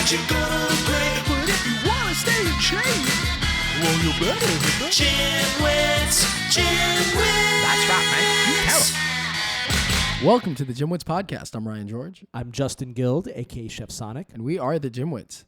that you're gonna look great. But if you wanna stay in shape, well, you better hit the GymWits. That's right, man. Tell 'em. Welcome to the GymWits podcast. I'm Ryan George. I'm Justin Guild, a.k.a. Chef Sonic. And we are the GymWits.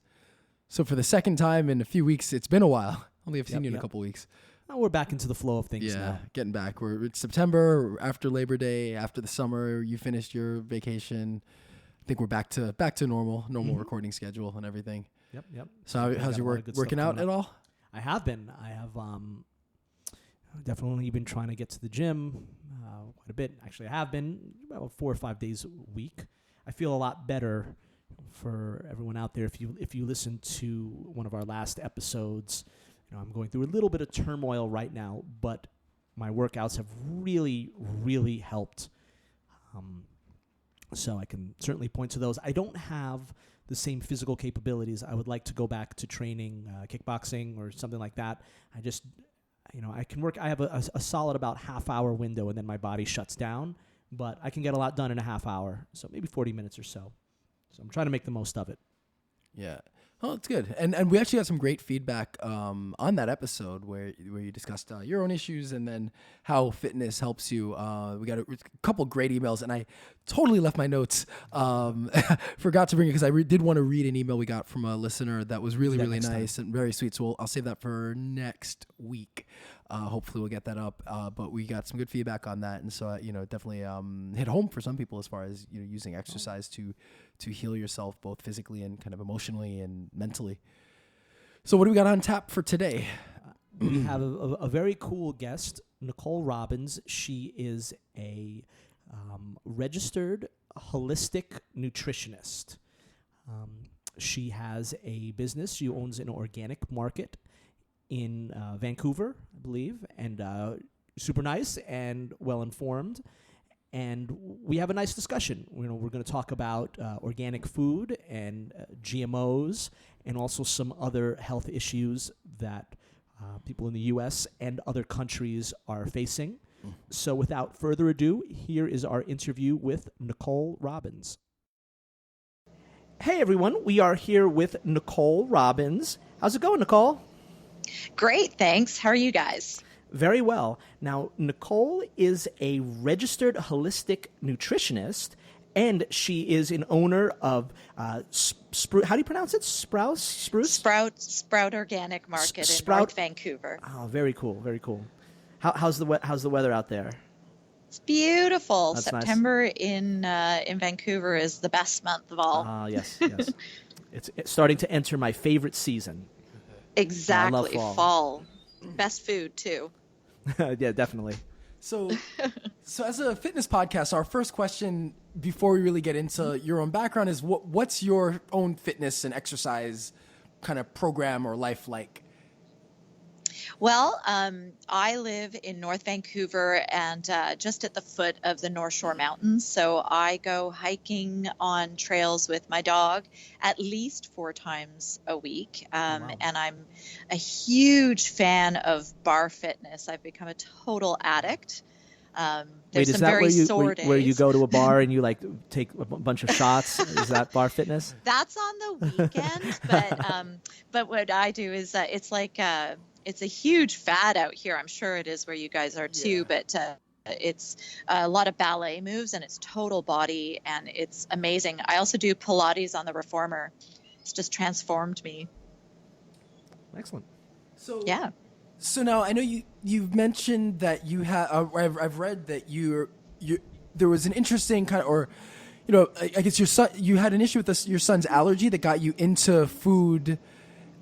So for the second time in a few weeks, it's been a while. Only have seen you in a couple weeks. Oh, we're back into the flow of things now. Getting back. It's September, after Labor Day, after the summer. You finished your vacation. I think we're back to normal recording schedule and everything. Yep. So how's your work working out at all? I have been. I have definitely been trying to get to the gym quite a bit. Actually, I have been about 4 or 5 days a week. I feel a lot better. For everyone out there, if you listen to one of our last episodes, I'm going through a little bit of turmoil right now, but my workouts have really, really helped. So I can certainly point to those. I don't have the same physical capabilities. I would like to go back to training kickboxing or something like that. I just, I can work. I have a solid about half-hour window, and then my body shuts down. But I can get a lot done in a half hour, so maybe 40 minutes or so. So I'm trying to make the most of it. Yeah. Oh, it's good. And we actually got some great feedback on that episode where you discussed your own issues and then how fitness helps you. We got a couple great emails, and I totally left my notes. Forgot to bring it because I did want to read an email we got from a listener that was really, really nice and very sweet. So I'll save that for next week. Hopefully we'll get that up. But we got some good feedback on that. And so, definitely hit home for some people as far as, using exercise to heal yourself both physically and kind of emotionally and mentally. So what do we got on tap for today? We have a very cool guest, Nicole Robins. She is a registered holistic nutritionist. She has a business. She owns an organic market in Vancouver, I believe, and super nice and well-informed. And we have a nice discussion. We're going to talk about organic food and GMOs and also some other health issues that people in the U.S. and other countries are facing. So without further ado, here is our interview with Nicole Robins. Hey, everyone. We are here with Nicole Robins. How's it going, Nicole? Great, thanks. How are you guys? Very well. Now, Nicole is a registered holistic nutritionist, and she is an owner of Sprout. How do you pronounce it? Sprout Organic Market in North Vancouver. Oh, very cool. Very cool. How's the weather out there? It's beautiful. That's September nice. in Vancouver is the best month of all. Yes. It's starting to enter my favorite season. Exactly. I love fall. Best food too. Yeah, definitely. So as a fitness podcast, our first question before we really get into your own background is what's your own fitness and exercise kind of program or life like? Well, I live in North Vancouver and just at the foot of the North Shore Mountains. So I go hiking on trails with my dog at least 4 times a week. Wow. And I'm a huge fan of bar fitness. I've become a total addict. Wait, is that where you go to a bar and you take a bunch of shots? Is that bar fitness? That's on the weekend, but what I do is it's a huge fad out here. I'm sure it is where you guys are too, but it's a lot of ballet moves and it's total body and it's amazing. I also do Pilates on the Reformer. It's just transformed me. Excellent. So now I know you've mentioned that you have. I've read that there was an interesting kind of, or I guess your son. You had an issue with your son's allergy that got you into food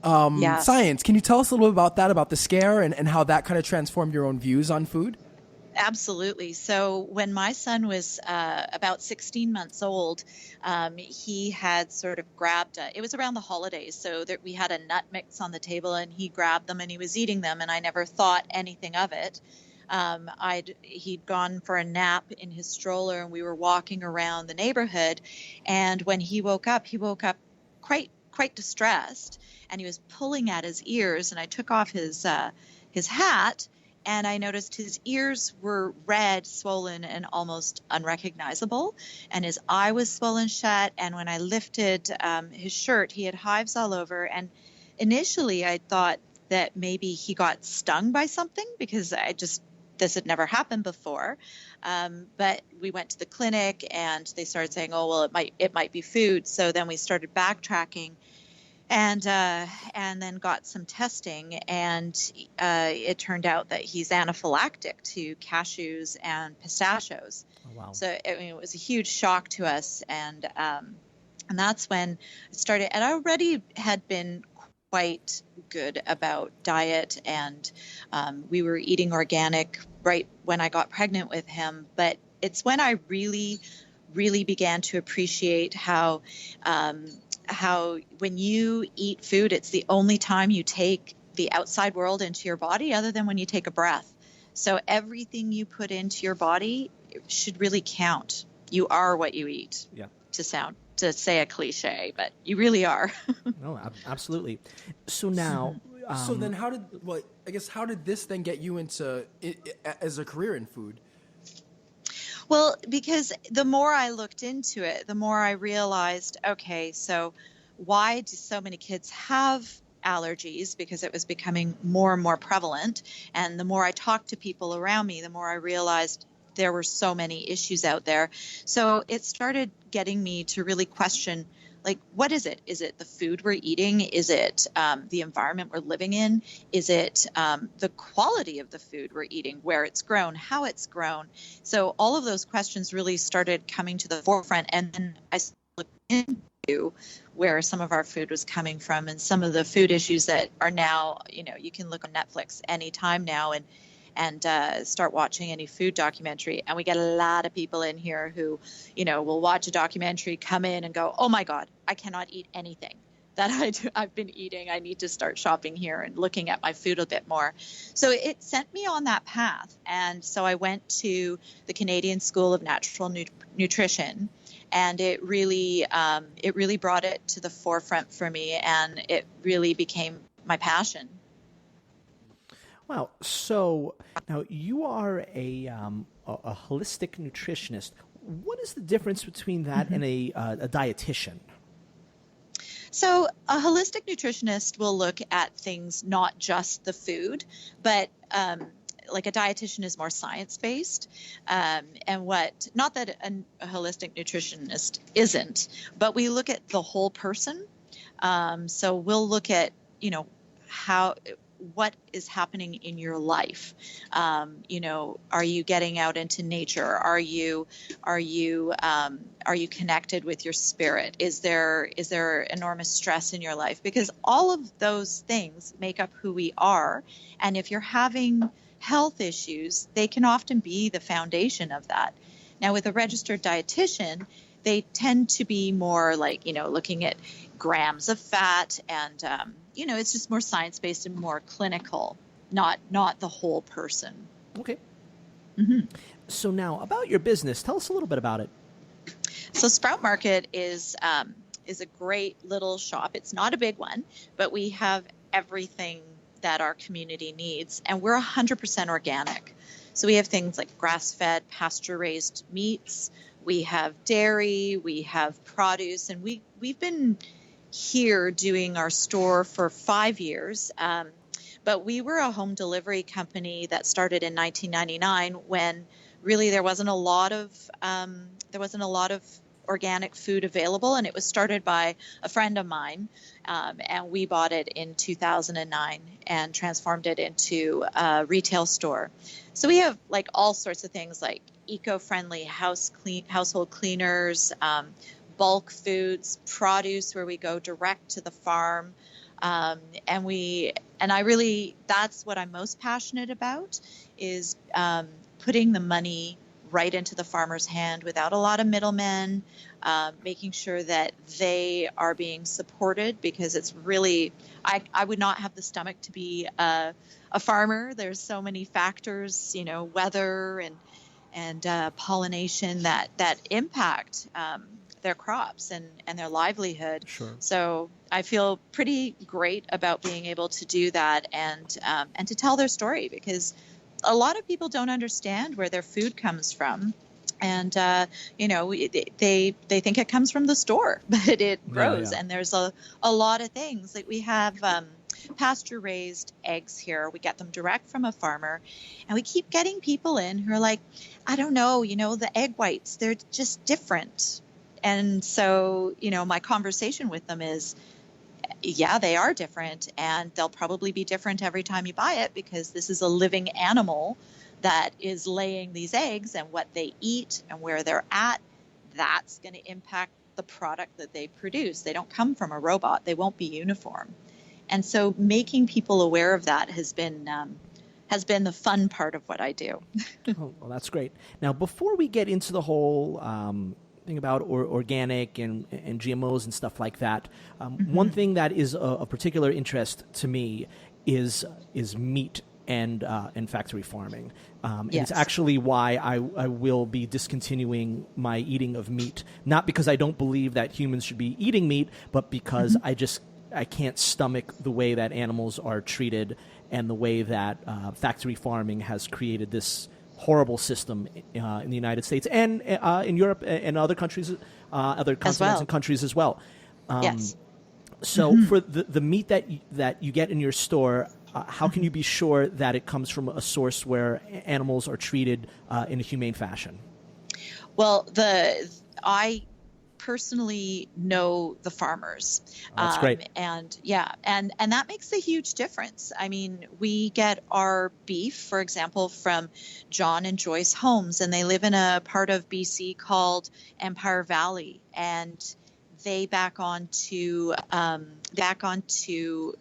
science. Can you tell us a little bit about that, about the scare, and how that kind of transformed your own views on food? Absolutely. So when my son was about 16 months old, he had sort of grabbed, it was around the holidays, so that we had a nut mix on the table and he grabbed them and he was eating them and I never thought anything of it. He'd gone for a nap in his stroller and we were walking around the neighborhood, and when he woke up quite distressed and he was pulling at his ears, and I took off his hat. and I noticed his ears were red, swollen, and almost unrecognizable, and his eye was swollen shut. And when I lifted his shirt, he had hives all over. And initially, I thought that maybe he got stung by something, because this had never happened before. But we went to the clinic, and they started saying, "Oh, well, it might be food." So then we started backtracking, and then got some testing, and it turned out that he's anaphylactic to cashews and pistachios. Oh, wow. So it was a huge shock to us, and that's when it started. And I already had been quite good about diet, and we were eating organic right when I got pregnant with him. But it's when I really, really began to appreciate how when you eat food, it's the only time you take the outside world into your body other than when you take a breath. So everything you put into your body should really count. You are what you eat. Yeah. To say a cliche, but you really are. No, absolutely. So now, So then how did this then get you into as a career in food? Well, because the more I looked into it, the more I realized, okay, so why do so many kids have allergies? Because it was becoming more and more prevalent. And the more I talked to people around me, the more I realized there were so many issues out there. So it started getting me to really question, like, what is it? Is it the food we're eating? Is it the environment we're living in? Is it the quality of the food we're eating, where it's grown, how it's grown? So all of those questions really started coming to the forefront. And then I looked into where some of our food was coming from, and some of the food issues that are now, you can look on Netflix anytime now and start watching any food documentary. And we get a lot of people in here who, will watch a documentary, come in and go, "Oh my God, I cannot eat anything that I've been eating. I need to start shopping here and looking at my food a bit more." So it sent me on that path. And so I went to the Canadian School of Natural Nutrition, and it really brought it to the forefront for me, and it really became my passion. Wow. So now you are a holistic nutritionist. What is the difference between that and a dietitian? So a holistic nutritionist will look at things, not just the food, but like a dietitian is more science-based. And not that a holistic nutritionist isn't, but we look at the whole person. So we'll look at, what is happening in your life. Are you getting out into nature? Are you connected with your spirit? Is there enormous stress in your life? Because all of those things make up who we are. And if you're having health issues, they can often be the foundation of that. Now, with a registered dietitian, they tend to be more like, looking at grams of fat, and it's just more science-based and more clinical, not the whole person. Okay. Mm-hmm. So now about your business, tell us a little bit about it. So Sprout Market is a great little shop. It's not a big one, but we have everything that our community needs, and we're 100% organic. So we have things like grass-fed, pasture-raised meats. We have dairy, we have produce, and we've been here doing our store for 5 years. But we were a home delivery company that started in 1999 when really there wasn't a lot of organic food available, and it was started by a friend of mine, and we bought it in 2009 and transformed it into a retail store. So we have like all sorts of things like eco-friendly household cleaners, bulk foods, produce where we go direct to the farm. That's what I'm most passionate about, is putting the money right into the farmer's hand without a lot of middlemen, making sure that they are being supported, because it's really, I would not have the stomach to be a farmer. There's so many factors, weather and pollination that impact their crops and their livelihood. Sure. So I feel pretty great about being able to do that and to tell their story, because a lot of people don't understand where their food comes from. And, they think it comes from the store, but it grows. Yeah. And there's a lot of things. Like we have pasture raised eggs here. We get them direct from a farmer. And we keep getting people in who are like, I don't know, the egg whites, they're just different. And so, my conversation with them is, yeah, they are different. And they'll probably be different every time you buy it, because this is a living animal that is laying these eggs, and what they eat and where they're at, that's going to impact the product that they produce. They don't come from a robot. They won't be uniform. And so making people aware of that has been the fun part of what I do. Oh, well, that's great. Now, before we get into the whole thing about organic and GMOs and stuff like that, one thing that is of particular interest to me is meat and factory farming. And Yes. it's actually why I will be discontinuing my eating of meat, not because I don't believe that humans should be eating meat, but because I can't stomach the way that animals are treated and the way that factory farming has created this horrible system in the United States and in Europe and other countries, other continents and countries as well. Yes. So for the meat that you get in your store, how can you be sure that it comes from a source where animals are treated in a humane fashion? Well, I personally know the farmers. That's great. And that makes a huge difference. I mean, we get our beef, for example, from John and Joyce Holmes, and they live in a part of BC called Empire Valley, and they back onto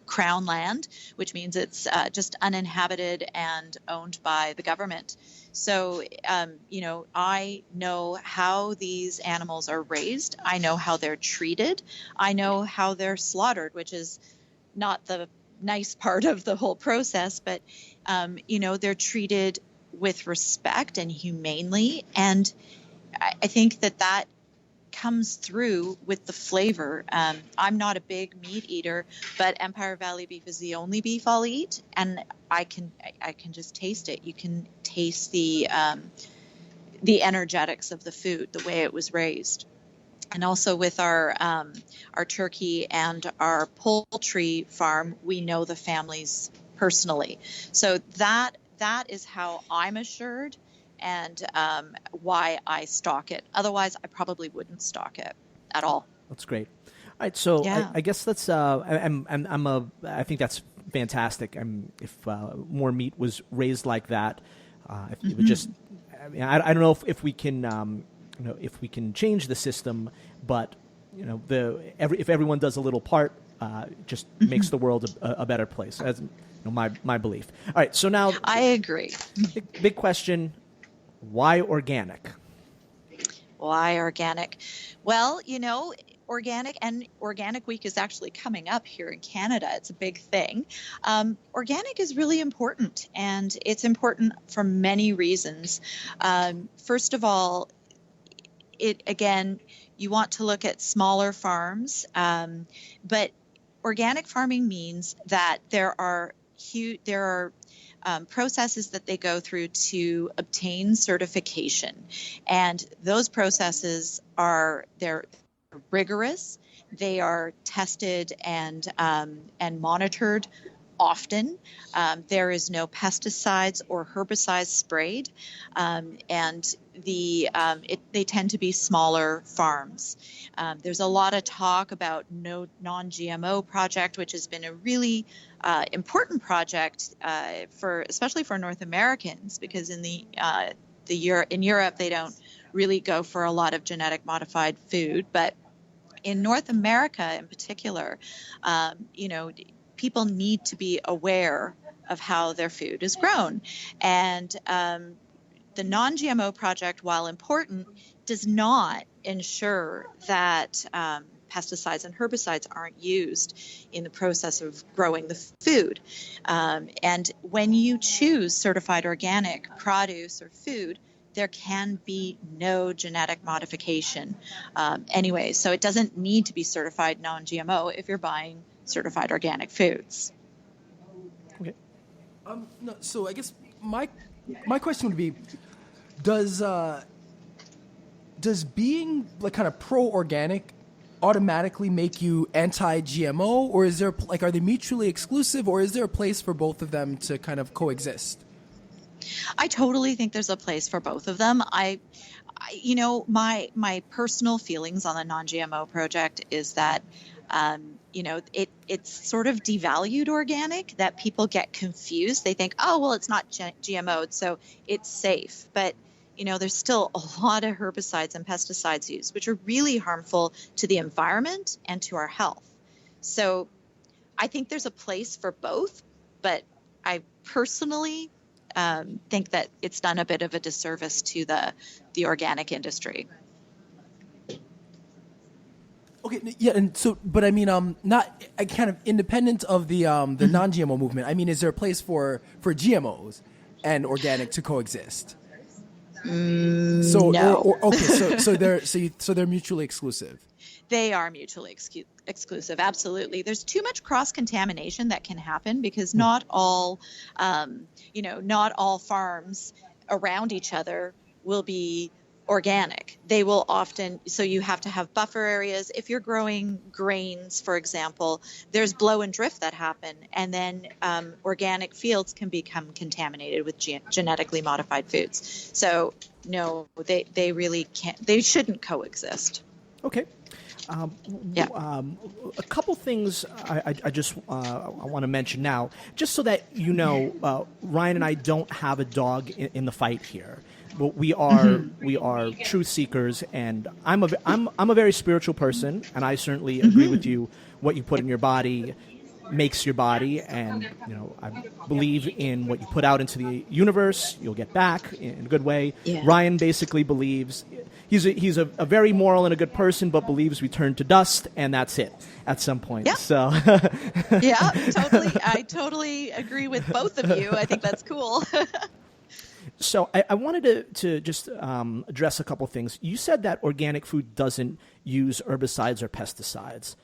Crown land, which means it's just uninhabited and owned by the government. So, I know how these animals are raised. I know how they're treated. I know how they're slaughtered, which is not the nice part of the whole process, but, they're treated with respect and humanely. And I think that comes through with the flavor. I'm not a big meat eater, but Empire Valley beef is the only beef I'll eat, and I can just taste it. You can taste the energetics of the food, the way it was raised. And also with our turkey and our poultry farm, we know the families personally. So that is how I'm assured, and why I stock it. Otherwise, I probably wouldn't stock it at all. That's great. All right, so Yeah. I guess that's I think that's fantastic. If more meat was raised like that, if it would just, I don't know if we can if we can change the system, but if everyone does a little part, just makes the world a better place. As my belief. All right, so now I agree. big question. Why organic? Why organic? Well, Organic Week is actually coming up here in Canada. It's a big thing. Organic is really important, and it's important for many reasons. First of all, you want to look at smaller farms, but organic farming means that there are processes that they go through to obtain certification, and those processes they're rigorous. They are tested and monitored often. There is no pesticides or herbicides sprayed, and they tend to be smaller farms. There's a lot of talk about no non-GMO project, which has been a really important project especially for North Americans, because in Europe they don't really go for a lot of genetic modified food, but in North America in particular, people need to be aware of how their food is grown, and the non-GMO project, while important, does not ensure that pesticides and herbicides aren't used in the process of growing the food. And when you choose certified organic produce or food, there can be no genetic modification anyway. So it doesn't need to be certified non-GMO if you're buying certified organic foods. Okay. No, so I guess my my question would be, does being like kind of pro-organic automatically make you anti-GMO, or is there like, are they mutually exclusive, or is there a place for both of them to kind of coexist? I totally think there's a place for both of them. My personal feelings on the non-GMO project is that, it's sort of devalued organic, that people get confused. They think, oh, well, it's not GMO'd, so it's safe. But there's still a lot of herbicides and pesticides used, which are really harmful to the environment and to our health. So I think there's a place for both, but I personally think that it's done a bit of a disservice to the organic industry. Okay, yeah, and so, but I mean, not kind of independent of the non-GMO movement. I mean, is there a place for GMOs and organic to coexist? No. So they're mutually exclusive. They are mutually exclusive. Absolutely. There's too much cross-contamination that can happen because not all farms around each other will be organic. They will often, so you have to have buffer areas. If you're growing grains, for example, there's blow and drift that happen, and then organic fields can become contaminated with genetically modified foods. So no, they really can't, they shouldn't coexist. Okay. A couple things I want to mention now, just so that Ryan and I don't have a dog in the fight here. But we are truth seekers, and I'm a very spiritual person, and I certainly agree with you. What you put in your body makes your body, and I believe in what you put out into the universe, you'll get back in a good way. Yeah. Ryan basically believes he's a very moral and a good person, but believes we turn to dust, and that's it at some point. Yeah. So yeah, totally. I totally agree with both of you. I think that's cool. So I wanted to just address a couple things. You said that organic food doesn't use herbicides or pesticides.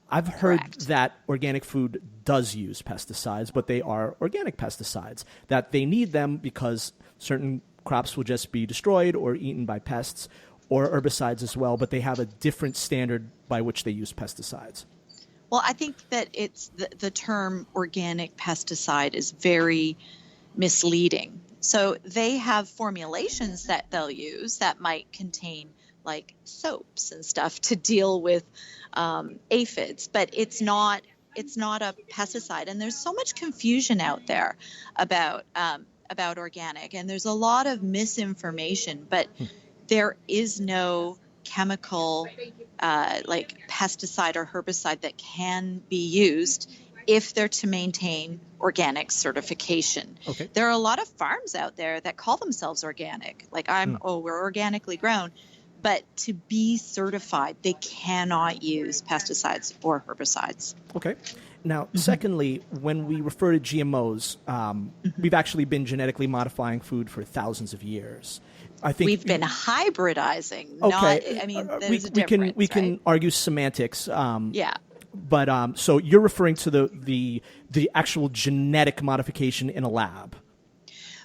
I've heard Correct. That organic food does use pesticides, but they are organic pesticides, that they need them because certain crops will just be destroyed or eaten by pests, or herbicides as well, but they have a different standard by which they use pesticides. Well, I think that it's the term organic pesticide is very misleading. So they have formulations that they'll use that might contain like soaps and stuff to deal with aphids, but it's not a pesticide. And there's so much confusion out there about organic, and there's a lot of misinformation, but there is no chemical like pesticide or herbicide that can be used if they're to maintain organic certification. Okay. There are a lot of farms out there that call themselves organic. Like we're organically grown, but to be certified, they cannot use pesticides or herbicides. Okay. Now, secondly, when we refer to GMOs, we've actually been genetically modifying food for thousands of years. I think we've been hybridizing. Okay. There's a difference. We can argue semantics. Yeah. But so you're referring to the actual genetic modification in a lab.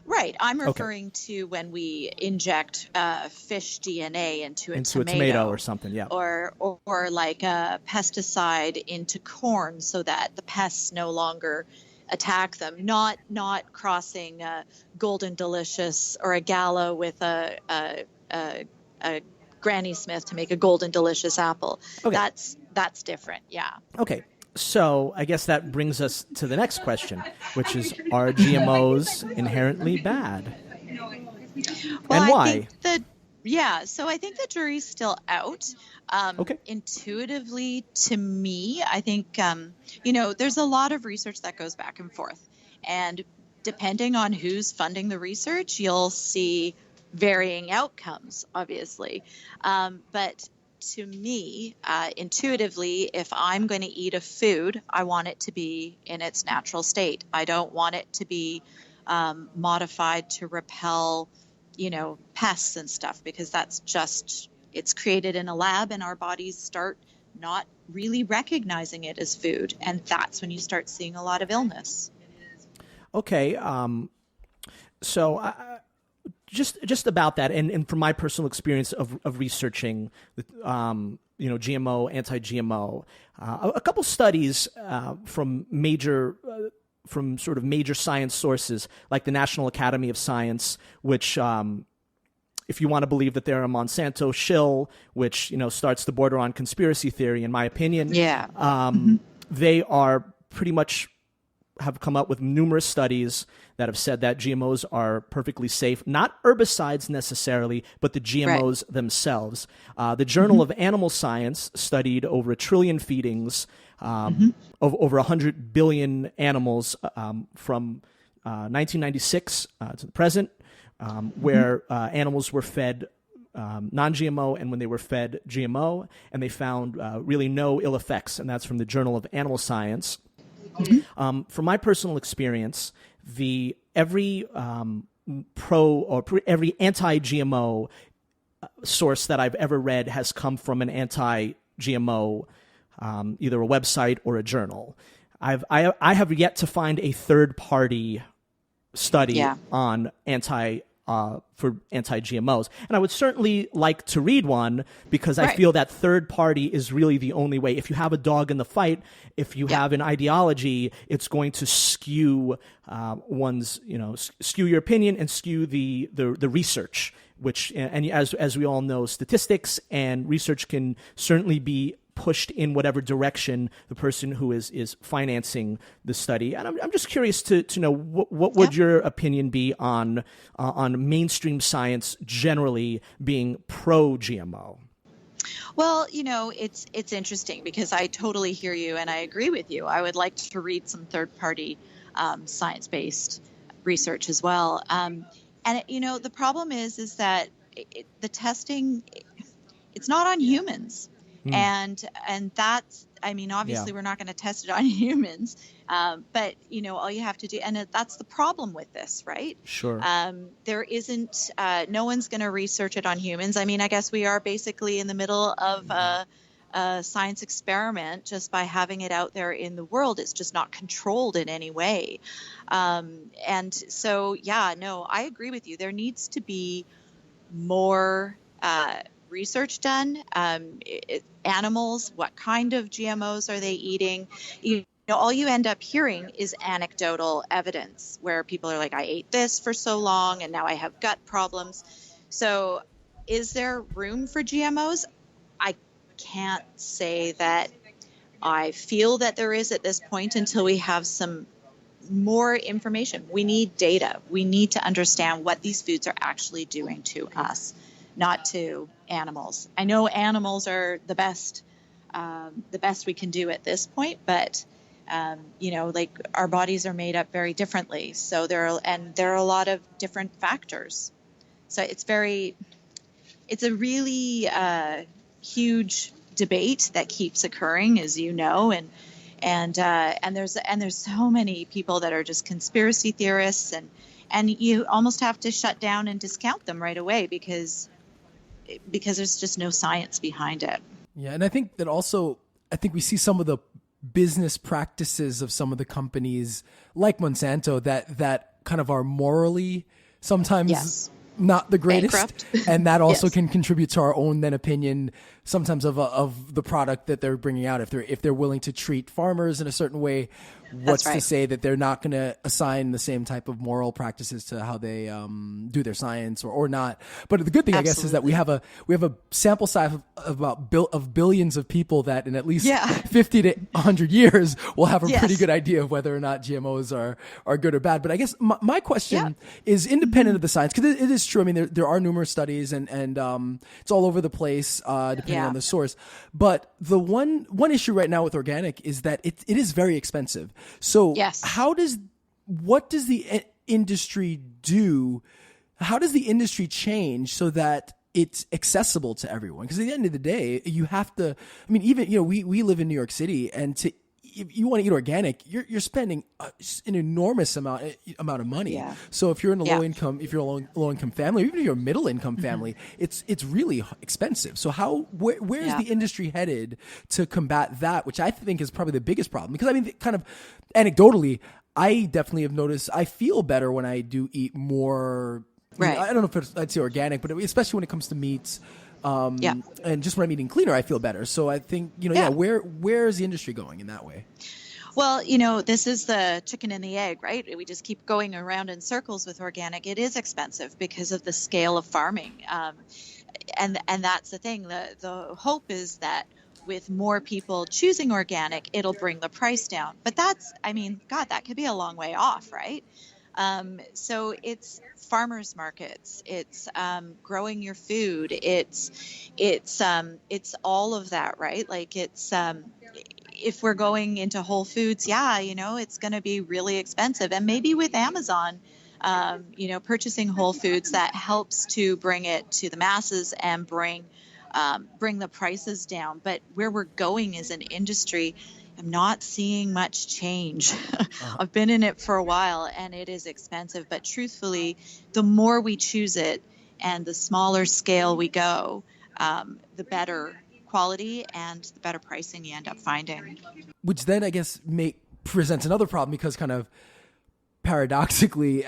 Right. I'm referring to when we inject fish DNA into a tomato or something, yeah. Or like a pesticide into corn so that the pests no longer attack them. Not crossing a Golden Delicious or a Gallo with a Granny Smith to make a Golden Delicious apple. Okay. That's different, yeah. Okay. So I guess that brings us to the next question, which is, are GMOs inherently bad? Well, and why? I think the jury's still out. Intuitively, to me, I think, there's a lot of research that goes back and forth. And depending on who's funding the research, you'll see varying outcomes, obviously. But to me, intuitively, if I'm going to eat a food, I want it to be in its natural state. I don't want it to be modified to repel, pests and stuff, because that's just, it's created in a lab and our bodies start not really recognizing it as food. And that's when you start seeing a lot of illness. Okay. So just about that, and from my personal experience of researching, GMO, anti-GMO, a couple studies from sort of major science sources like the National Academy of Science, which, if you want to believe that they're a Monsanto shill, which starts to border on conspiracy theory, in my opinion, they are pretty much have come up with numerous studies that have said that GMOs are perfectly safe, not herbicides necessarily, but the GMOs themselves. The Journal of Animal Science studied over 1 trillion feedings of over 100 billion animals from 1996 to the present, where animals were fed non-GMO and when they were fed GMO, and they found really no ill effects, and that's from the Journal of Animal Science. From my personal experience, every every anti-GMO source that I've ever read has come from an anti-GMO, either a website or a journal. I have yet to find a third-party study on for anti-GMOs. And I would certainly like to read one, because I feel that third party is really the only way. If you have a dog in the fight, if you have an ideology, it's going to skew skew your opinion and skew the research, which, and as we all know, statistics and research can certainly be pushed in whatever direction the person who is financing the study. And I'm just curious to know what would your opinion be on mainstream science generally being pro-GMO? Well, it's interesting, because I totally hear you and I agree with you. I would like to read some third-party science-based research as well. And the problem is that the testing, it's not on humans. And that's, obviously we're not going to test it on humans, but all you have to do, and that's the problem with this, right? Sure. There isn't, no one's going to research it on humans. I guess we are basically in the middle of a science experiment just by having it out there in the world. It's just not controlled in any way. And so, I agree with you. There needs to be more, research done. Animals, what kind of GMOs are they eating? All you end up hearing is anecdotal evidence where people are like, I ate this for so long and now I have gut problems. So is there room for GMOs? I can't say that I feel that there is at this point until we have some more information. We need data. We need to understand what these foods are actually doing to us, not to animals. I know animals are the best we can do at this point, but our bodies are made up very differently. So there are a lot of different factors. So it's a really huge debate that keeps occurring, as you know, and there's so many people that are just conspiracy theorists, and you almost have to shut down and discount them right away because there's just no science behind it. Yeah, and I think that also, we see some of the business practices of some of the companies like Monsanto that kind of are morally sometimes not the greatest. Bankrupt. And that also can contribute to our own opinion sometimes of the product that they're bringing out. If they're willing to treat farmers in a certain way, what's to say that they're not going to assign the same type of moral practices to how they do their science or not? But the good thing, I guess, is that we have a sample size of billions of people that in at least 50 to 100 years will have a pretty good idea of whether or not GMOs are good or bad. But I guess my question is independent of the science, because it is true. There are numerous studies and it's all over the place depending on the source. But the one issue right now with organic is that it is very expensive. So what does the industry do? How does the industry change so that it's accessible to everyone? Because at the end of the day, you have to, we live in New York City, and if you want to eat organic, you're spending an enormous amount of money. Yeah. So if you're in a low income family, or even if you're a middle income family, it's really expensive. So where is the industry headed to combat that, which I think is probably the biggest problem? Because kind of anecdotally, I definitely have noticed I feel better when I do eat more. Right. I don't know if I'd say organic, but especially when it comes to meats. Yeah. And just when I'm eating cleaner, I feel better. So I think, where is the industry going in that way? Well, this is the chicken and the egg, right? We just keep going around in circles with organic. It is expensive because of the scale of farming. And that's the thing. The hope is that with more people choosing organic, it'll bring the price down. But God, that could be a long way off, right? So it's farmers markets, it's growing your food, it's all of that, right? Like if we're going into Whole Foods, it's going to be really expensive. And maybe with Amazon, purchasing Whole Foods, that helps to bring it to the masses and bring the prices down. But where we're going as an industry, I'm not seeing much change. I've been in it for a while and it is expensive, but truthfully, the more we choose it and the smaller scale we go, the better quality and the better pricing you end up finding. Which then I guess presents another problem, because kind of paradoxically,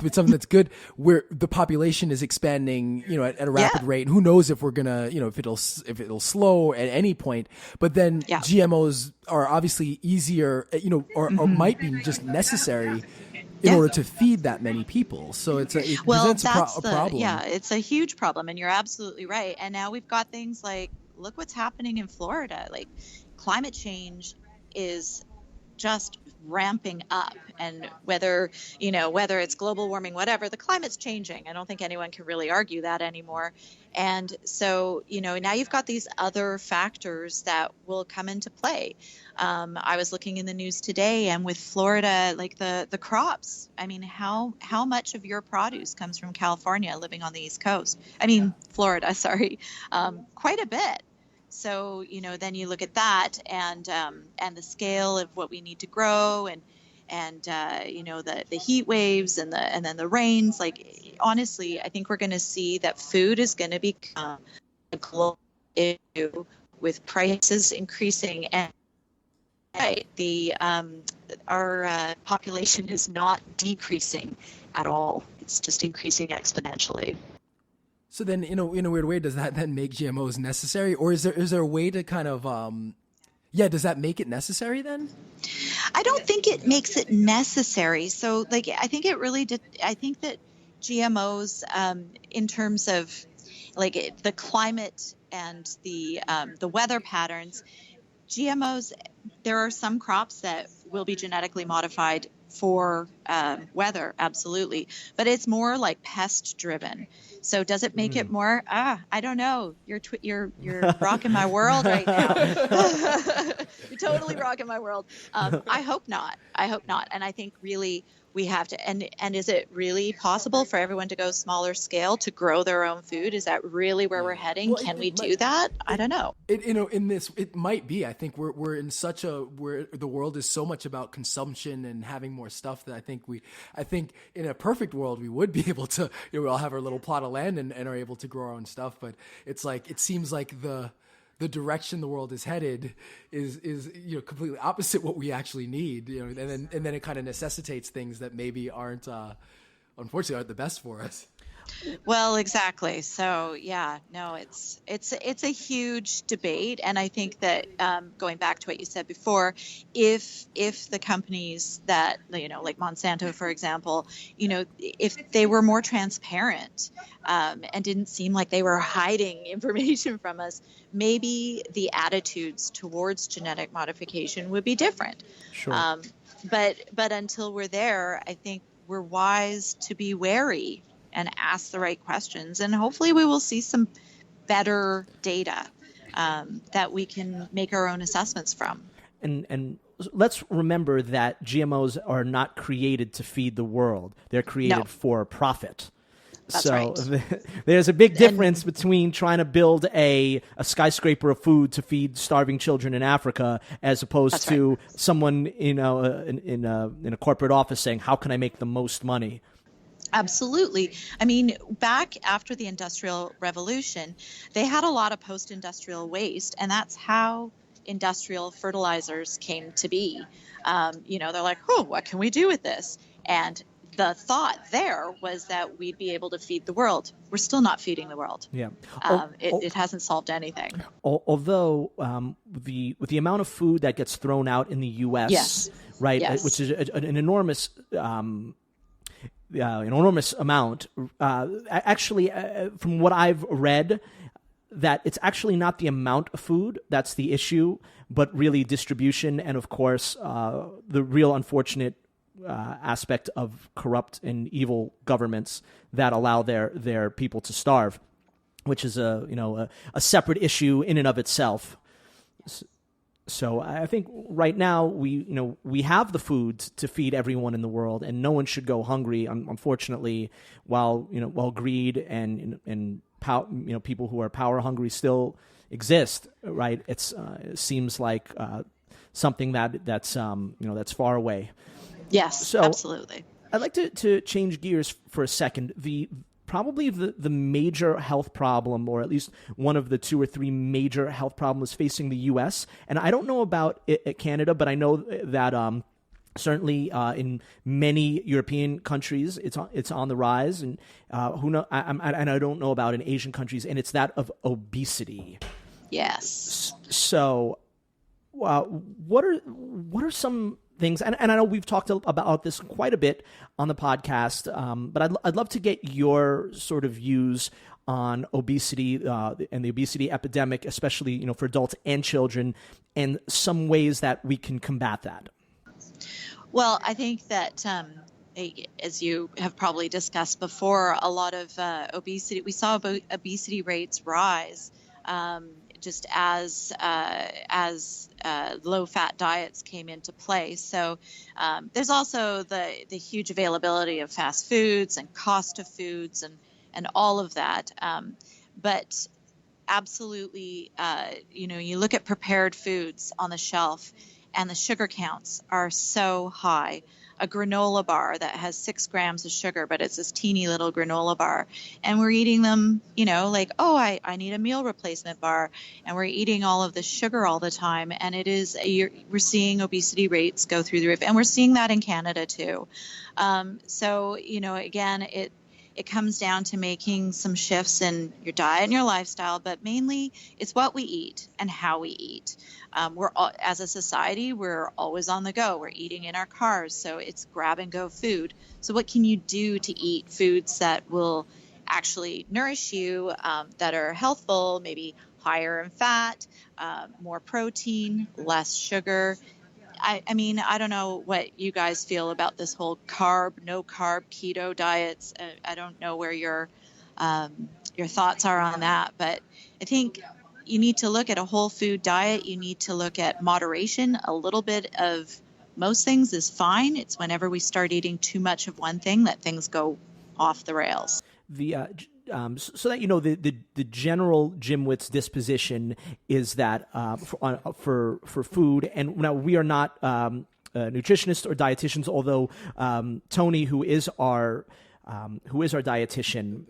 with something that's good, where the population is expanding, at a rapid rate, and who knows if we're gonna, if it'll slow at any point. But then GMOs are obviously easier, or might be just necessary in order to feed that many people. So it presents a problem. Yeah, it's a huge problem, and you're absolutely right. And now we've got things like, look what's happening in Florida. Like, climate change is just ramping up, and whether it's global warming, whatever, the climate's changing. I don't think anyone can really argue that anymore. And so, now you've got these other factors that will come into play. I was looking in the news today, and with Florida, like the crops, how much of your produce comes from California, living on the East Coast? Florida, sorry, quite a bit. So, then you look at that and the scale of what we need to grow and the heat waves and then the rains. Like, honestly, I think we're going to see that food is going to become a global issue with prices increasing. And our population is not decreasing at all. It's just increasing exponentially. So then, in a weird way, does that then make GMOs necessary, or is there a way to kind of, does that make it necessary then? I don't think it makes it necessary. So, I think it really did. I think that GMOs, in terms of the climate and the weather patterns, GMOs, there are some crops that will be genetically modified for weather, absolutely, but it's more like pest driven. So does it make it more? I don't know. You're rocking my world right now. You're totally rocking my world. I hope not. And I think really we have to. And is it really possible for everyone to go smaller scale to grow their own food? Is that really where we're heading? Well, Can we do that? I don't know. It might be. I think we're in such where the world is so much about consumption and having more stuff that I think in a perfect world we would be able to, we all have our little plot of land and are able to grow our own stuff. But it seems like the direction the world is headed is completely opposite what we actually need, and then it kind of necessitates things that maybe unfortunately aren't the best for us. Well, exactly. So it's a huge debate, and I think that going back to what you said before, if the companies that like Monsanto, for example, if they were more transparent and didn't seem like they were hiding information from us, maybe the attitudes towards genetic modification would be different. Sure. But until we're there, I think we're wise to be wary and ask the right questions, and hopefully we will see some better data that we can make our own assessments from. And let's remember that GMOs are not created to feed the world; they're created for profit. That's right. There's a big difference between trying to build a skyscraper of food to feed starving children in Africa, as opposed to someone in a corporate office saying, "How can I make the most money?" Absolutely. Back after the Industrial Revolution, they had a lot of post-industrial waste, and that's how industrial fertilizers came to be. They're like, oh, what can we do with this? And the thought there was that we'd be able to feed the world. We're still not feeding the world. Yeah. It hasn't solved anything. Although with the amount of food that gets thrown out in the U.S., Yes. right, Yes. which is an enormous amount. Actually, from what I've read, that it's actually not the amount of food that's the issue, but really distribution, and of course, the real unfortunate aspect of corrupt and evil governments that allow their people to starve, which is a separate issue in and of itself. So I think right now we have the food to feed everyone in the world, and no one should go hungry. Unfortunately, while greed and people who are power hungry still exist, right? It seems like something that's far away. Yes, So, absolutely. I'd like to change gears for a second. Probably the major health problem, or at least one of the 2 or 3 major health problems facing the U.S., and I don't know about Canada, but I know that certainly in many European countries it's on the rise, and I don't know about in Asian countries, and it's that of obesity. Yes. So, what are some things, and I know we've talked about this quite a bit on the podcast, but I'd love to get your sort of views on obesity and the obesity epidemic, especially for adults and children, and some ways that we can combat that. Well, I think that as you have probably discussed before, a lot of obesity, we saw obesity rates rise just as low-fat diets came into play. So there's also the huge availability of fast foods and cost of foods and all of that. But absolutely, you look at prepared foods on the shelf, and the sugar counts are so high. A granola bar that has 6 grams of sugar, but it's this teeny little granola bar. And we're eating them, like, oh, I need a meal replacement bar. And we're eating all of the sugar all the time. And we're seeing obesity rates go through the roof. And we're seeing that in Canada too. So, again, it comes down to making some shifts in your diet and your lifestyle, but mainly it's what we eat and how we eat. As a society, we're always on the go. We're eating in our cars, so it's grab and go food. So what can you do to eat foods that will actually nourish you, that are healthful, maybe higher in fat, more protein, less sugar? I mean, I don't know what you guys feel about this whole no carb, keto diets. I don't know where your thoughts are on that, but I think you need to look at a whole food diet. You need to look at moderation. A little bit of most things is fine. It's whenever we start eating too much of one thing that things go off the rails. So that the general GymWits disposition is that for food, and now we are not nutritionists or dietitians, although Tony, who is our dietitian,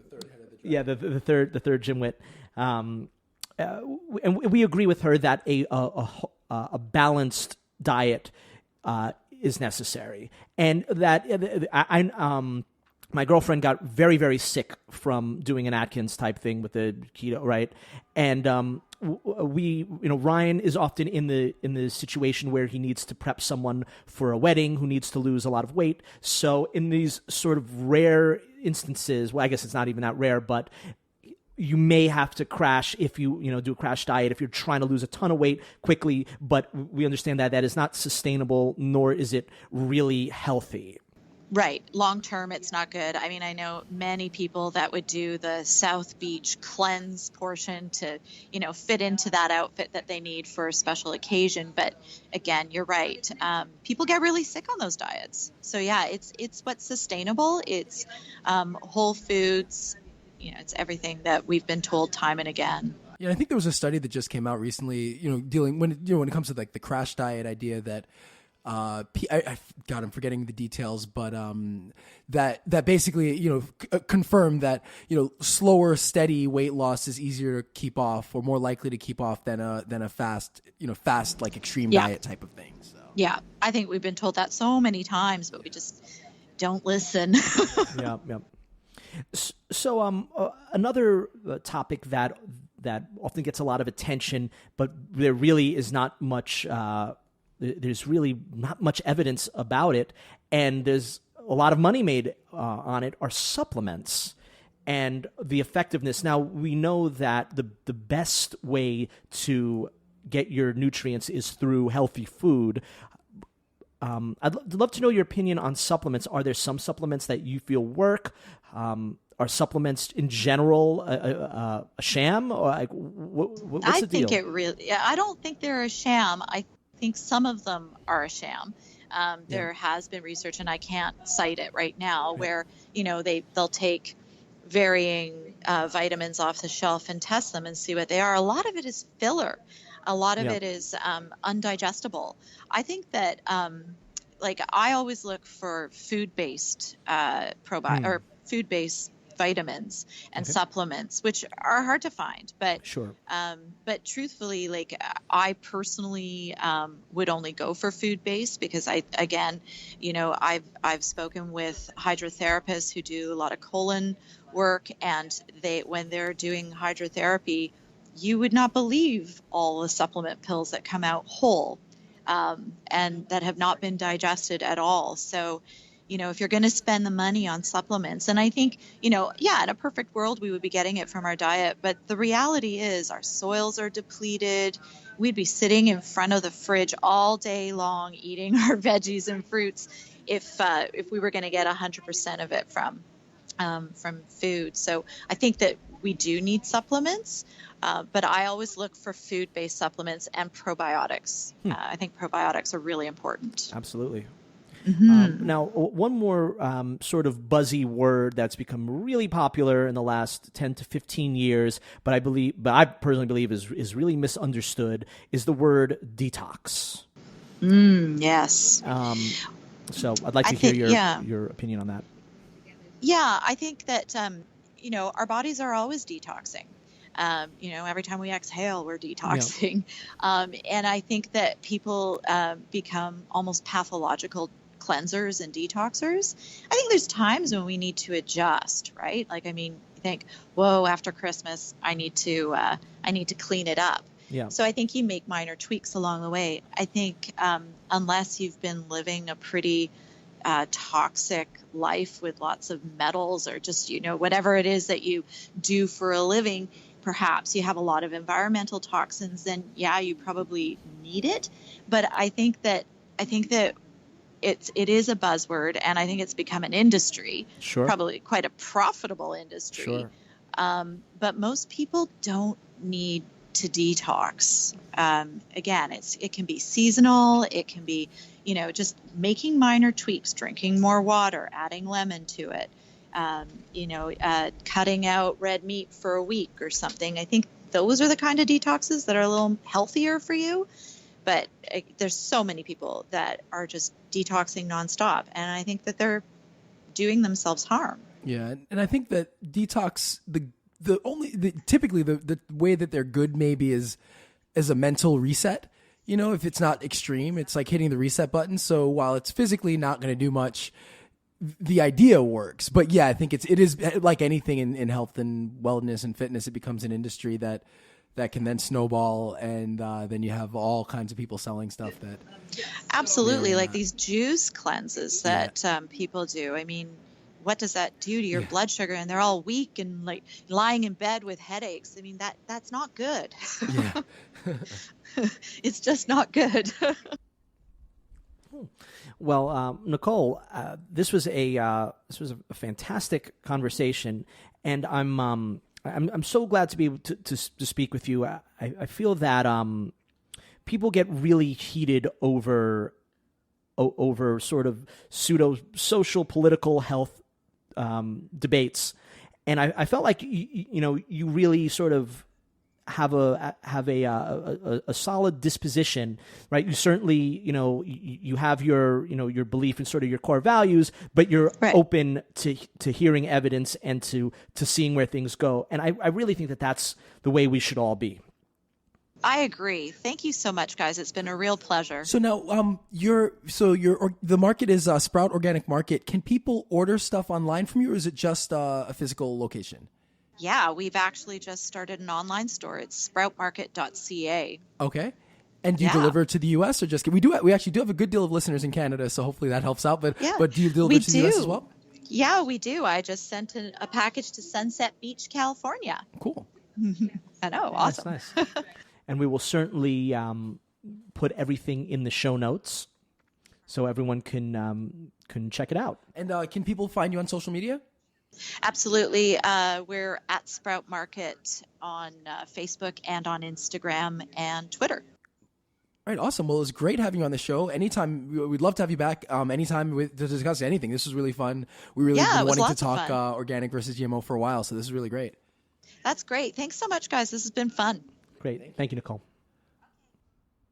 the third GymWit, and we agree with her that a balanced diet is necessary, and that my girlfriend got very, very sick from doing an Atkins type thing with the keto, right? And Ryan is often in the situation where he needs to prep someone for a wedding who needs to lose a lot of weight. So in these sort of rare instances, well, I guess it's not even that rare, but you may have to crash if you do a crash diet if you're trying to lose a ton of weight quickly. But we understand that is not sustainable, nor is it really healthy. Right. Long term, it's not good. I mean, I know many people that would do the South Beach cleanse portion to, fit into that outfit that they need for a special occasion. But again, you're right. People get really sick on those diets. So yeah, it's what's sustainable. It's whole foods. It's everything that we've been told time and again. Yeah, I think there was a study that just came out recently, dealing when it comes to like the crash diet idea that God, I'm forgetting the details, but that basically, confirmed that, slower, steady weight loss is easier to keep off or more likely to keep off than a fast, like extreme diet type of thing. So. Yeah, I think we've been told that so many times, but we just don't listen. Yeah. So, another topic that often gets a lot of attention, but there really is not much. There's really not much evidence about it, and there's a lot of money made on it. Are supplements and the effectiveness. Now we know that the best way to get your nutrients is through healthy food. I'd love to know your opinion on supplements. Are there some supplements that you feel work? Are supplements in general a sham? Or like, what's the deal? I don't think they're a sham. I think some of them are a sham. There has been research, and I can't cite it right now, where they'll take varying vitamins off the shelf and test them and see what they are. A lot of it is filler. A lot of it is undigestible. I think that I always look for food-based or food-based vitamins and supplements, which are hard to find. But sure. But truthfully, I personally would only go for food-based because I've spoken with hydrotherapists who do a lot of colon work, and when they're doing hydrotherapy, you would not believe all the supplement pills that come out whole and that have not been digested at all. So, if you're going to spend the money on supplements, and I think, in a perfect world, we would be getting it from our diet. But the reality is our soils are depleted. We'd be sitting in front of the fridge all day long eating our veggies and fruits if we were going to get 100% of it from food. So I think that we do need supplements, but I always look for food-based supplements and probiotics. I think probiotics are really important. Absolutely. Mm-hmm. Now, one more sort of buzzy word that's become really popular in the last 10 to 15 years, but I personally believe is really misunderstood, is the word detox. Yes. So I'd like to hear your opinion on that. Yeah, I think that, our bodies are always detoxing. Every time we exhale, we're detoxing. Yeah. And I think that people become almost pathological cleansers and detoxers. I think there's times when we need to adjust, right? You think, whoa, after Christmas, I need to clean it up. Yeah. So I think you make minor tweaks along the way. I think unless you've been living a pretty toxic life with lots of metals or just, whatever it is that you do for a living, perhaps you have a lot of environmental toxins, then you probably need it. But I think that it is a buzzword, and I think it's become an industry, sure. Probably quite a profitable industry. Sure. But most people don't need to detox. Again, it can be seasonal. It can be, just making minor tweaks, drinking more water, adding lemon to it, cutting out red meat for a week or something. I think those are the kind of detoxes that are a little healthier for you. But there's so many people that are just detoxing nonstop, and I think that they're doing themselves harm. Yeah, and I think that detox, typically the way that they're good maybe is as a mental reset. If it's not extreme, it's like hitting the reset button. So while it's physically not going to do much, the idea works. But yeah, I think it is like anything in health and wellness and fitness. It becomes an industry that can then snowball, and then you have all kinds of people selling stuff that. Absolutely, like these juice cleanses that people do. I mean, what does that do to your blood sugar? And they're all weak and like lying in bed with headaches. I mean, that's not good. Yeah. It's just not good. Well, Nicole, this was a fantastic conversation, and I'm so glad to be able to speak with you. I feel that people get really heated over sort of pseudo social political health debates, and I felt like you really sort of have a solid disposition, right? You certainly, you have your belief in sort of your core values, but you're open to hearing evidence and to seeing where things go. And I really think that that's the way we should all be. I agree. Thank you so much, guys. It's been a real pleasure. So now, the market is Sprout Organic Market. Can people order stuff online from you, or is it just a physical location? Yeah, we've actually just started an online store. It's sproutmarket.ca. Okay. And do you deliver to the U.S. or just we actually do have a good deal of listeners in Canada, so hopefully that helps out. But do you deliver to the U.S. as well? Yeah, we do. I just sent a package to Sunset Beach, California. Cool. I know. Awesome. That's nice. And we will certainly put everything in the show notes so everyone can check it out. And can people find you on social media? Absolutely. We're at Sprout Market on Facebook and on Instagram and Twitter. All right, awesome. Well, it was great having you on the show. Anytime, we'd love to have you back. Anytime to discuss anything. This was really fun. We really been wanting to talk organic versus GMO for a while, so this is really great. That's great. Thanks so much, guys. This has been fun. Great. Thank you, Nicole.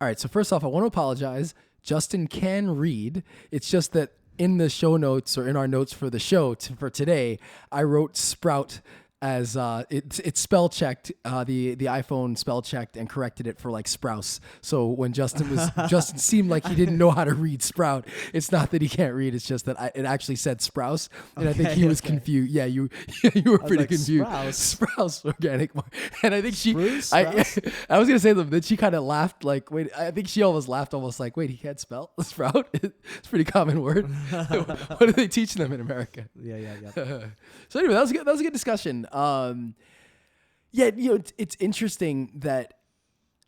All right, so first off, I want to apologize. Justin can read. It's just that in the show notes or in our notes for the show for today, I wrote Sprout as it's spell checked. The iPhone spell checked and corrected it for like Sprouse. So when Justin seemed like he didn't know how to read Sprout. It's not that he can't read. It's just that it actually said Sprouse, and I think he was confused. Yeah, you were pretty confused. Sprouse Organic, and I think I was gonna say them. Then she kind of laughed. Like, wait, I think she almost laughed, almost like, wait, he can't spell sprout. It's a pretty common word. What do they teach them in America? Yeah. So anyway, that was a good discussion. It's interesting that,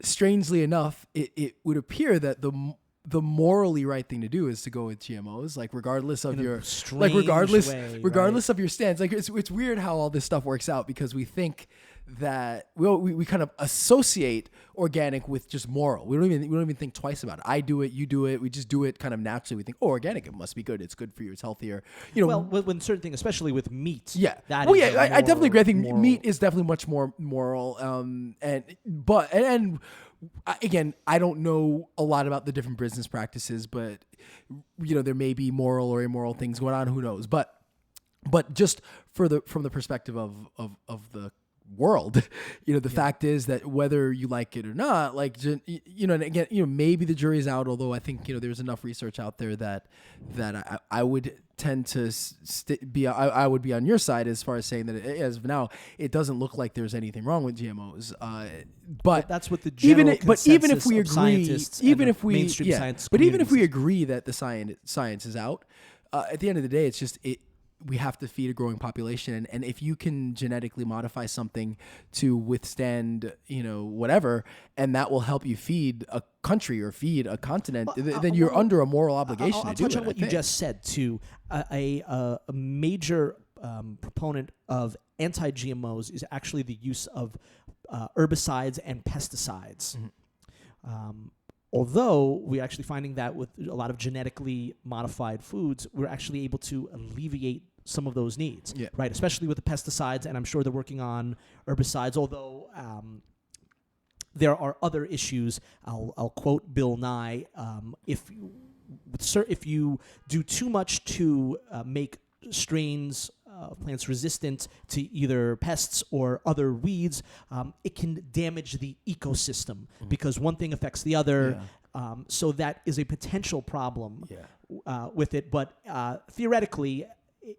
strangely enough, it would appear that the morally right thing to do is to go with GMOs, like regardless of your regardless of your stance. Like it's weird how all this stuff works out, because we think that we kind of associate organic with just moral. We don't even think twice about it. I do it, you do it. We just do it kind of naturally. We think, organic, it must be good. It's good for you. It's healthier. Well, when certain things, especially with meat. Yeah. I definitely agree. I think meat is definitely much more moral. Again, I don't know a lot about the different business practices, but there may be moral or immoral things going on. Who knows? But just from the perspective of the world, the fact is that whether you like it or not, and again, maybe the jury's out, although I think there's enough research out there that I would tend to I would be on your side as far as saying that as of now it doesn't look like there's anything wrong with GMOs, but that's what the general even if we agree, even if we agree that the science is out, at the end of the day, it's just we have to feed a growing population, and if you can genetically modify something to withstand, whatever, and that will help you feed a country or feed a continent, then you're under a moral obligation to do it. I'll touch on what you just said too. A major proponent of anti-GMOs is actually the use of herbicides and pesticides. Mm-hmm. Although we're actually finding that with a lot of genetically modified foods, we're actually able to alleviate some of those needs, right? Especially with the pesticides, and I'm sure they're working on herbicides, although there are other issues. I'll quote Bill Nye. If you do too much to make strains plants resistant to either pests or other weeds, it can damage the ecosystem because one thing affects the other. So that is a potential problem with it. But theoretically,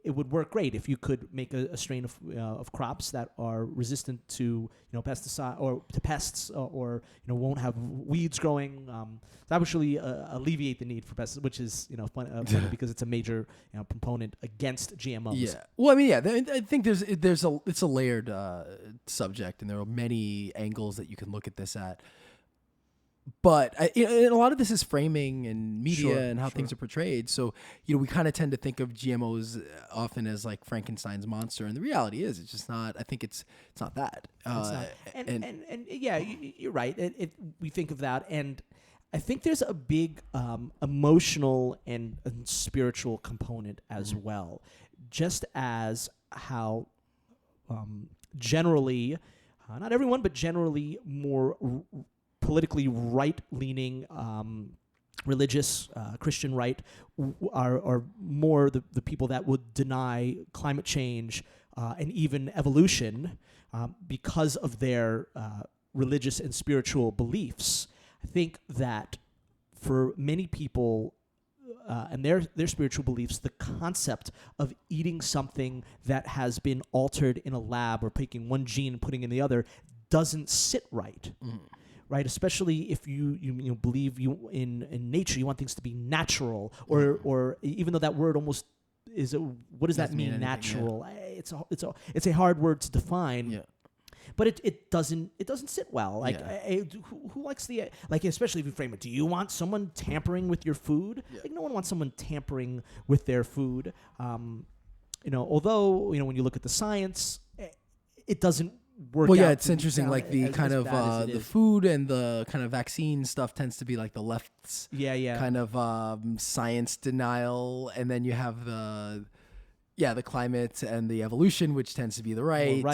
it would work great if you could make a strain of crops that are resistant to pesticide or to pests or won't have weeds growing. That would actually alleviate the need for pests, which is funny because it's a major component against GMOs. Yeah. Well, I mean, I think it's a layered subject, and there are many angles that you can look at this at. But a lot of this is framing and media and how things are portrayed. So, we kind of tend to think of GMOs often as like Frankenstein's monster. And the reality is it's just not. I think it's not that. It's not. And yeah, you're right. We think of that. And I think there's a big emotional and spiritual component as well. Just as how generally not everyone, but generally more politically right-leaning, religious, Christian right, are more the people that would deny climate change and even evolution because of their religious and spiritual beliefs. I think that for many people and their spiritual beliefs, the concept of eating something that has been altered in a lab or taking one gene and putting in the other doesn't sit right. Right, especially if you believe in nature, you want things to be natural, or even though that word almost is what does that mean? Natural. Yeah. It's a hard word to define. Yeah. But it doesn't sit well. Like who likes the especially if you frame it? Do you want someone tampering with your food? Yeah. Like no one wants someone tampering with their food. Although when you look at the science, it doesn't work. Well, yeah, it's interesting. Like the kind of the food and the kind of vaccine stuff tends to be like the left's kind of science denial, and then you have the climate and the evolution, which tends to be the right,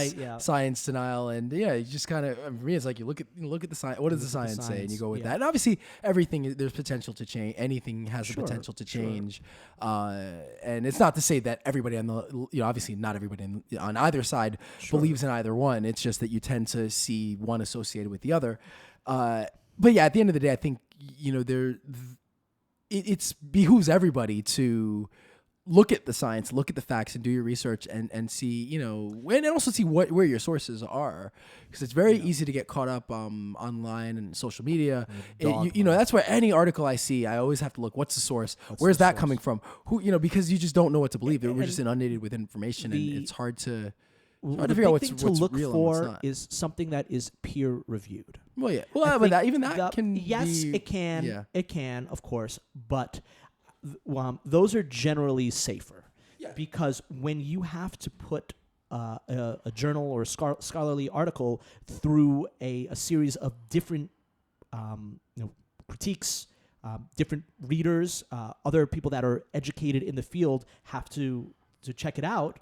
science denial, and you just kind of, for me, it's like you look at the science. What does the science say, and you go with that. And obviously, everything there's potential to change. Anything has the potential to change, and it's not to say that everybody on the obviously not everybody on either side believes in either one. It's just that you tend to see one associated with the other. But yeah, at the end of the day, I think it behooves everybody to look at the science, look at the facts, and do your research, and see, and also see where your sources are, because it's very easy to get caught up online and social media. That's where any article I see, I always have to look. What's the source? Where's that coming from? Who? Because you just don't know what to believe. We're just inundated with information, and it's hard to. The big thing to look for is something that is peer reviewed. Well, yeah. Well, but that can. Yes, be, it can. Yeah. It can, of course, but. Those are generally safer because when you have to put a journal or a scholarly article through a series of different critiques, different readers, other people that are educated in the field have to check it out,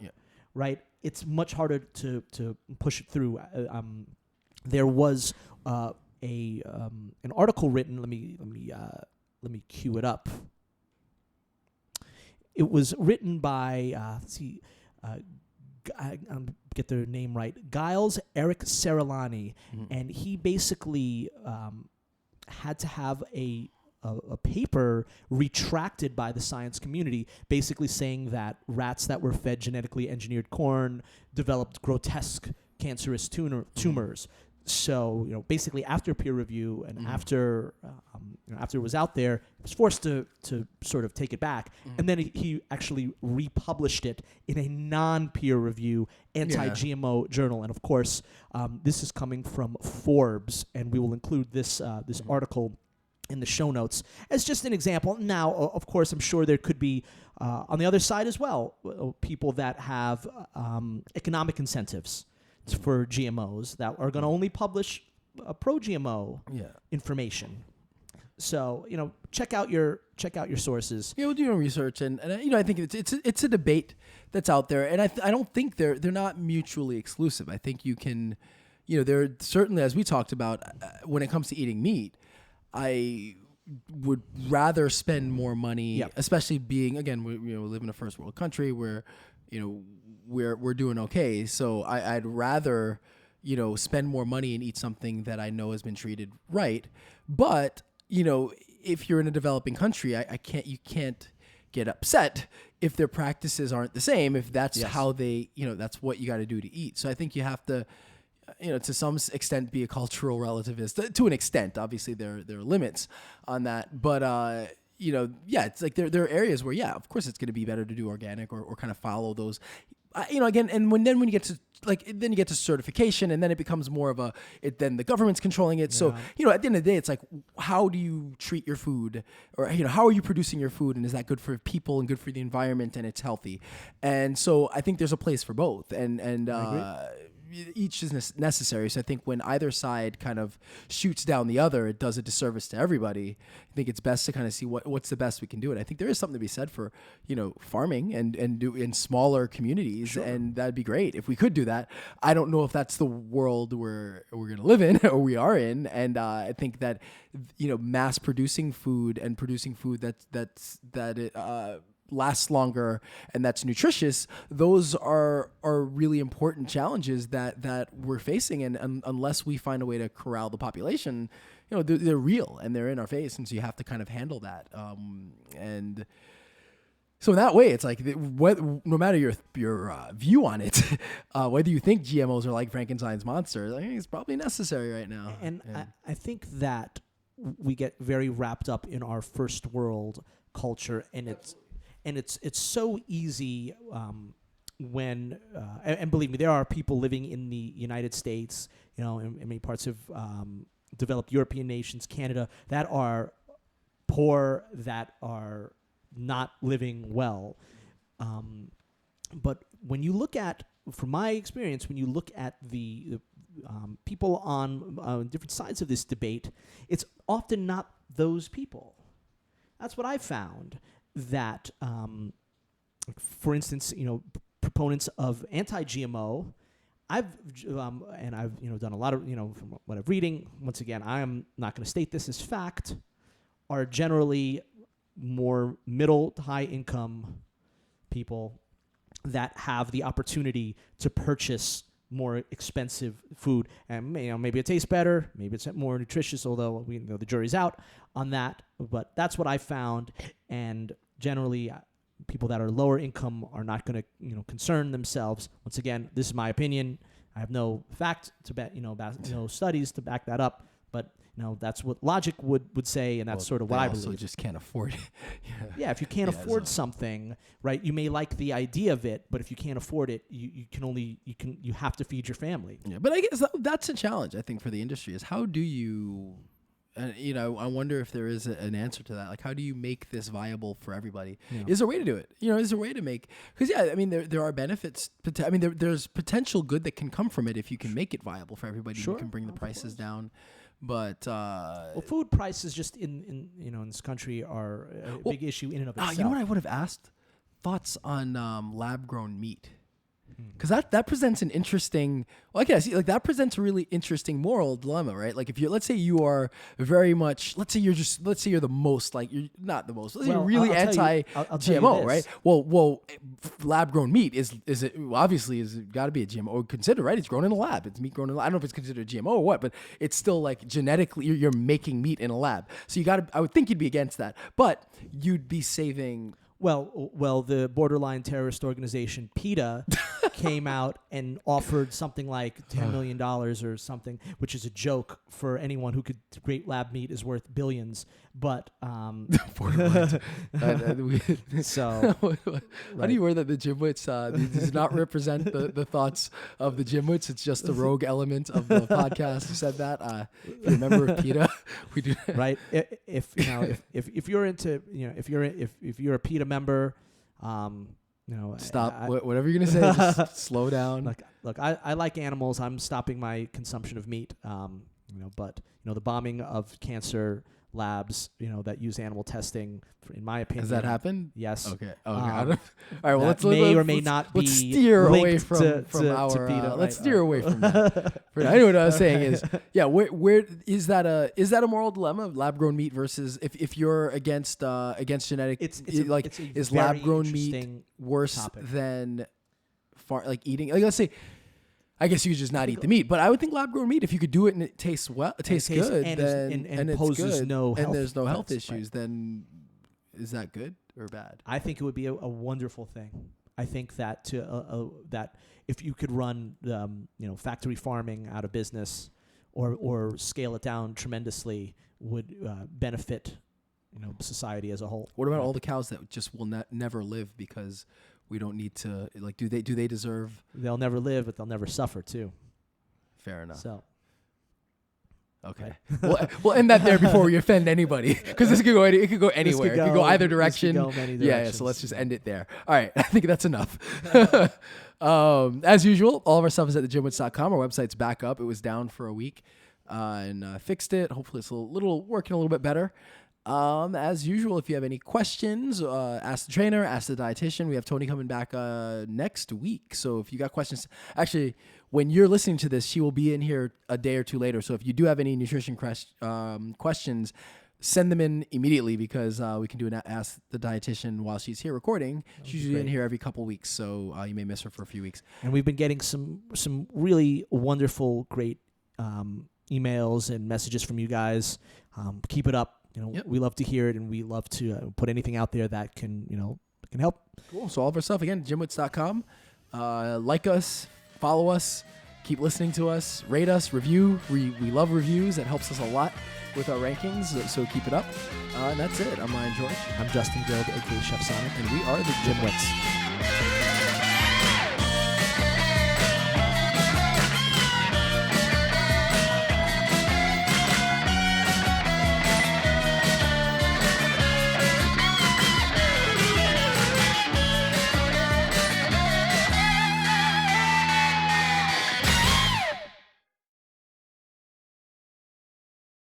right? It's much harder to push it through. There was an article written. Let me cue it up. It was written by, I'll get their name right, Giles Eric Seralani, and he basically had to have a paper retracted by the science community, basically saying that rats that were fed genetically engineered corn developed grotesque cancerous tumors. So, basically after peer review and after it was out there, he was forced to sort of take it back. And then he actually republished it in a non-peer review anti-GMO journal. And of course, this is coming from Forbes, and we will include this article in the show notes as just an example. Now, of course, I'm sure there could be on the other side as well, people that have economic incentives for GMOs that are going to only publish pro-GMO information. So check out your sources. We'll do your research, and I think it's a debate that's out there, and I don't think they're not mutually exclusive. I think you can, there certainly, as we talked about, when it comes to eating meat, I would rather spend more money, especially being, again, we live in a first world country where we're doing okay. So I'd rather, spend more money and eat something that I know has been treated right. But, if you're in a developing country, you can't get upset if their practices aren't the same, if that's how they, that's what you got to do to eat. So I think you have to, to some extent be a cultural relativist to an extent. Obviously there are limits on that, but, it's like there are areas where, of course it's going to be better to do organic or kind of follow those, again, and when you get to then you get to certification, and then it becomes more of then the government's controlling it. So, at the end of the day, it's like, how do you treat your food, or, how are you producing your food, and is that good for people and good for the environment and it's healthy? And so I think there's a place for both. And each is necessary. So I think when either side kind of shoots down the other, it does a disservice to everybody. I think it's best to kind of see what's the best we can do. And I think there is something to be said for, farming and do in smaller communities. Sure. And that'd be great if we could do that. I don't know if that's the world we're going to live in or we are in. And I think that, mass producing food and producing food that lasts longer and that's nutritious, those are really important challenges that we're facing. And unless we find a way to corral the population, they're real and they're in our face. And so you have to kind of handle that. And so in that way, it's like no matter your view on it, whether you think GMOs are like Frankenstein's monster, I think it's probably necessary right now. And I think that we get very wrapped up in our first world culture, and it's so easy when and believe me, there are people living in the United States, in many parts of developed European nations, Canada, that are poor, that are not living well. But when you look at, from my experience, when you look at the people on different sides of this debate, it's often not those people. That's what I found. That, for instance, proponents of anti-GMO, I've done a lot of, from what I'm reading, once again, I am not going to state this as fact, are generally more middle to high income people that have the opportunity to purchase more expensive food, and maybe it tastes better, maybe it's more nutritious, although we know the jury's out on that. But that's what I found, and generally, people that are lower income are not going to concern themselves. Once again, this is my opinion. I have no fact to bet, no studies to back that up, but that's what logic would say, and that's sort of what I believe. Also just can't afford it. Yeah, if you can't afford something, right, you may like the idea of it, but if you can't afford it, you have to feed your family. Yeah, but I guess that's a challenge, I think, for the industry, is how do you, I wonder if there is an answer to that. Like, how do you make this viable for everybody? Yeah. Is there a way to do it? Is there a way to make, because there are benefits. There's potential good that can come from it if you can make it viable for everybody. Sure. You can bring the prices down. But food prices just in this country are a big issue in and of itself. You know what I would have asked? Thoughts on lab grown meat. Because that presents an interesting, that presents a really interesting moral dilemma, right? Like, if let's say you are very much, let's say you're the most, like, you're not the most, let's say you're really anti-GMO, right? Well, lab grown meat is it obviously is got to be a GMO considered, right? It's grown in a lab. It's meat grown in a lab. I don't know if it's considered a GMO or what, but it's still like genetically you're making meat in a lab. So I would think you'd be against that, but you'd be saving. Well, the borderline terrorist organization PETA came out and offered something like $10 million or something, which is a joke for anyone who could create lab meat is worth billions. But so how do you worry that the GymWits does not represent the thoughts of the GymWits? It's just the rogue element of the podcast who said that. If you're a member of PETA, we do right. If you're into if you're a PETA member, stop whatever you're gonna say. Just slow down. Look, I like animals. I'm stopping my consumption of meat. But the bombing of cancer labs, that use animal testing, in my opinion. Has that happened? Yes. Okay. All right. Well, let's steer away from our. PETA, let's steer away from that. I know what I was saying is, where is that a moral dilemma? Lab grown meat versus if you're against genetic, is lab grown meat worse than eating? Like, let's say. I guess you could just not eat the meat, but I would think lab-grown meat, if you could do it and it tastes good, and it poses good, and there's no health issues, then is that good or bad? I think it would be a wonderful thing. I think that that if you could run factory farming out of business or scale it down tremendously would benefit society as a whole. What about all the cows that just will never live because we don't need to, do they deserve? They'll never live, but they'll never suffer too. Fair enough. So. Okay. We'll end that there before we offend anybody, because it could go anywhere. It could go either direction. Many directions. Yeah. So let's just end it there. All right. I think that's enough. As usual, all of our stuff is at thegymwits.com. Our website's back up. It was down for a week and fixed it. Hopefully it's working a little bit better. As usual, if you have any questions, ask the trainer, ask the dietitian. We have Tony coming back next week. So if you got questions, actually, when you're listening to this, she will be in here a day or two later. So if you do have any nutrition questions, send them in immediately because we can do an Ask the Dietitian while she's here recording. She's usually in here every couple weeks, so you may miss her for a few weeks. And we've been getting some really wonderful, great emails and messages from you guys. Keep it up. We love to hear it, and we love to put anything out there that can help. Cool. So all of our stuff, again, GymWits.com. Like us, follow us, keep listening to us, rate us, review. We love reviews. That helps us a lot with our rankings, so keep it up. And that's it. I'm Ryan George. I'm Justin Guild, a.k.a. Chef Sonic. And we are the GymWits.